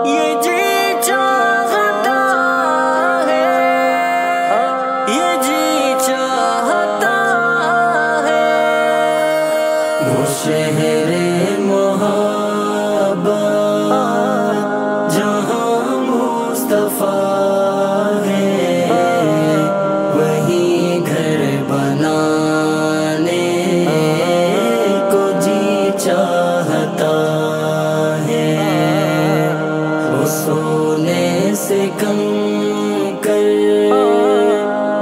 یہ جی چاہتا ہے، یہ جی چاہتا ہے، وہ شہر محبت جہاں مصطفیٰ ہے، وہی گھر بنانے کو جی چاہتا ہے، وہ سونے سے کم کر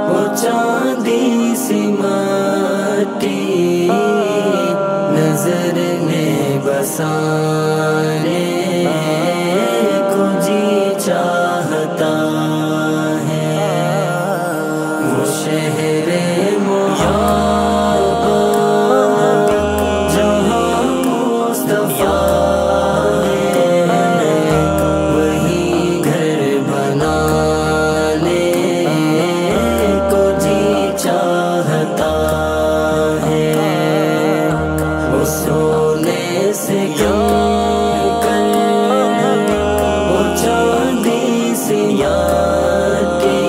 وہ چاندی سی مٹی نظر میں بسانے کو جی چاہتا ہے، وہ شہر محبت جہاں مصطفیٰ سونے سے کم کر وہ چاندی سی مٹی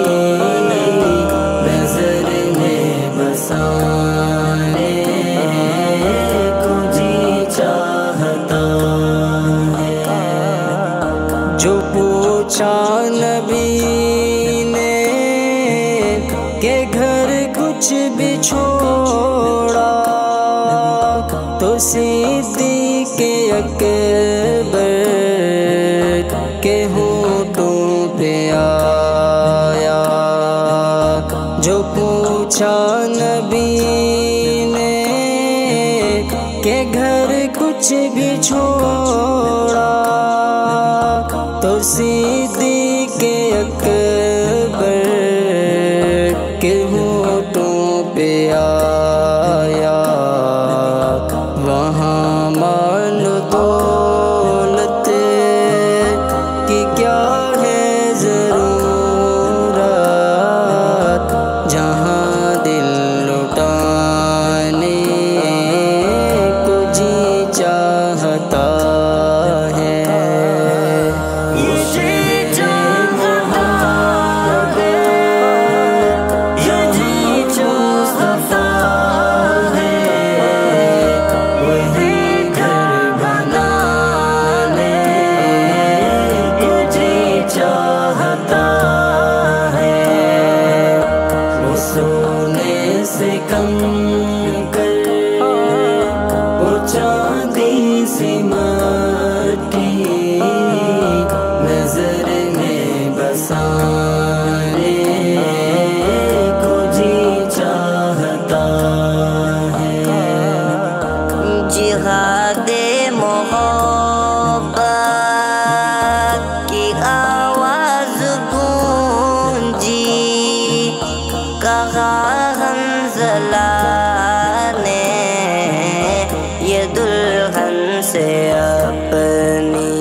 نظر میں بسانے کو جی چاہتا ہے، جو پوچھا نبی نے کہ گھر کچھ بھی چھوڑا تو صدیق اکبر کے ہونٹوں پہ آیا، جو پوچھا نبی نے کہ گھر کچھ بھی چھوڑا تو صدیق اکبر کے ہونٹوں پہ آیا، وہاں مال دولت کی کیا ہے ضرورت، جہاں دل لٹانے کو جی چاہتا ہے، یہ جی چاہتا ہے، یہ جی چاہتا سونے سے کم کر وہ چاندی سی مٹی نظر میں بسانے کو جی چاہتا ہے، جہاد محبت کی آواز گونجی، کہا حنظلہ نے یہ دلہن سے اپنی،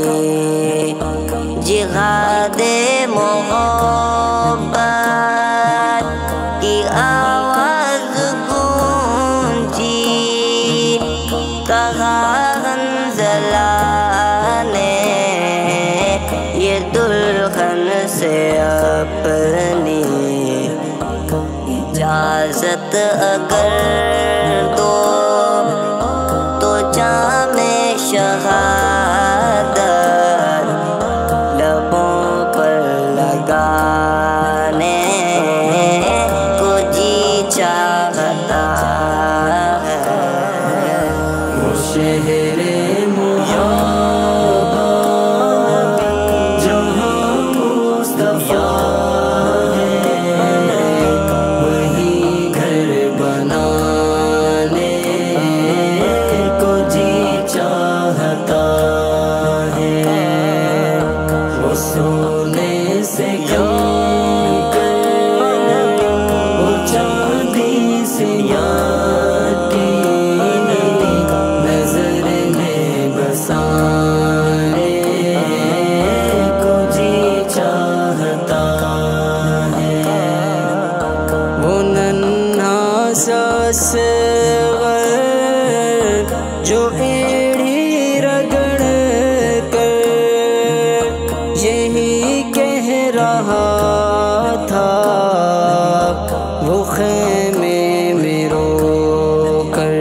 جہاد محبت کی آواز گونجی، کہا حنظلہ نے یہ دلہن سے اپنی، اجازت اگر دو تو جام شہادت لبوں پر لگانے کو جی چاہتا ہے، وہ شہر محبت جہاں مصطفیٰ بنانے اصغر جو ایڑھی رگڑ کر یہی کہہ رہا تھا، وہ خیمے میں رو کر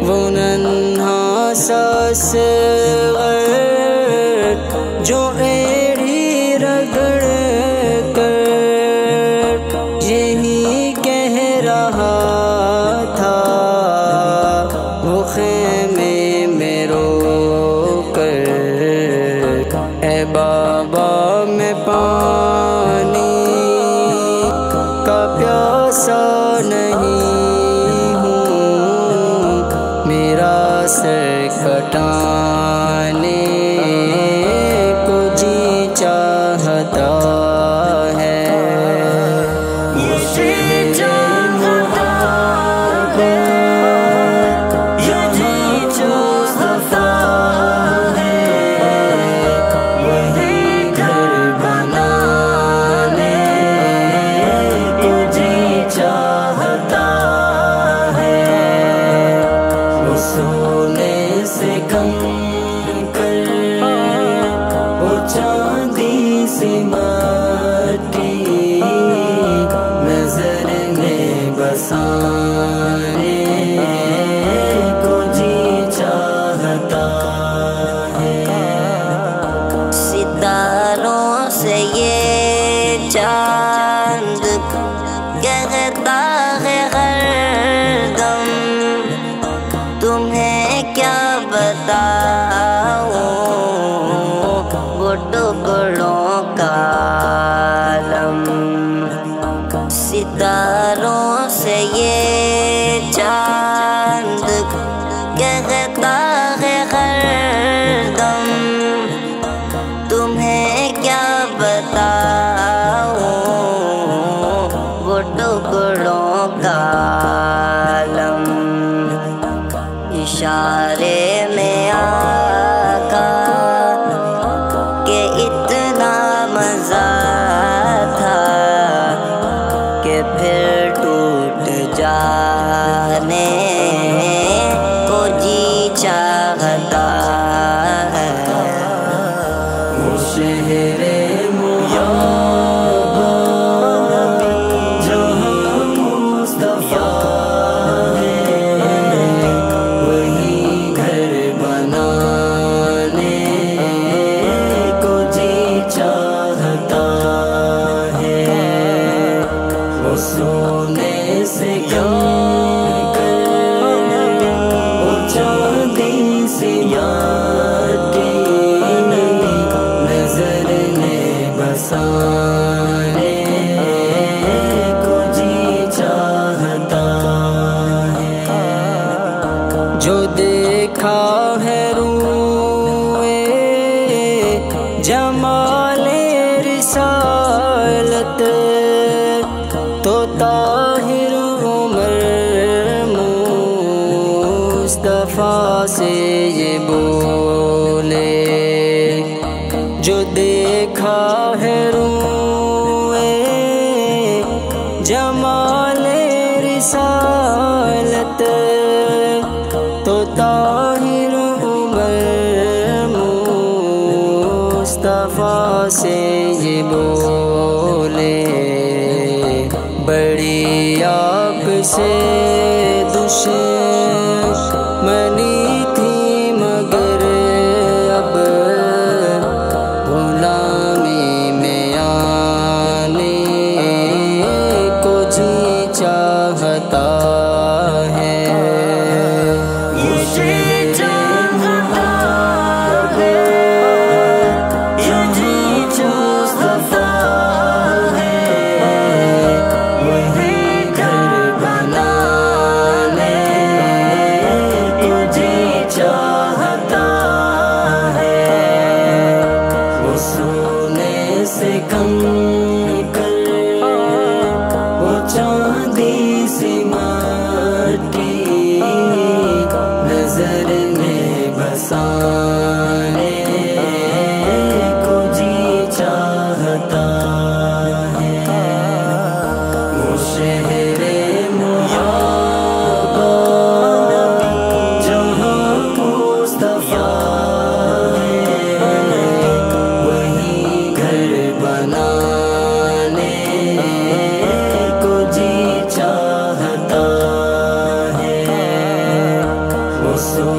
وہ ننھا سا اصغر جو ایڑھی رگڑ کر یہی کہہ رہا تھا، وہ خیمے میں رو کر اے بابا میں پانی کا پیاسا نہیں ہوں، میرا سر کٹانے کو جی چاہتا ہے، مجھے چاہتا ہے، یہ جی چاہتا ہے، وہی گھر بنانے کو جی چاہتا ہے، وہ سونے سے کم کر وہ چاندی سی مٹی نظر میں بسانے کو جی چاہتا ہے، ستاروں سے یہ چاند کہتا ہے ہر دم، تمہیں کیا بتاؤں وہ ٹکڑوں کا عالم، ستاروں سے یہ چاند کہتا ہے ہر دم، تمہیں کیا بتاؤں وہ ٹکڑوں کا عالم، اشارے میں آقا کہ اتنا مزہ تھا کہ پھر ٹوٹ جانے کو جی چاہتا ہے، وہ شہر محبت جہاں مصطفیٰ سونے سے کم کر وہ چاندی سی مٹی نظر میں بسانے کو جی چاہتا ہے، جو دیکھا ہے روئے جمال رسالت تو طاہر عمر مصطفیٰ سے یہ بولے، جو دیکھا ہے روئے جمال رسالت تو طاہر عمر مصطفیٰ سے یہ بولے، بڑی آپ سے دشمنی تھی مگر اب غلامی میں آنے کو جی چاہتا ہے، مجھے چاہتا ہے، یہ جی چاہتا ہے، وہی گھر بنانے کو جی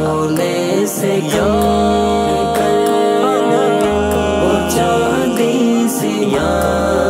سونے سے کم کر وہ چاندی سی یاد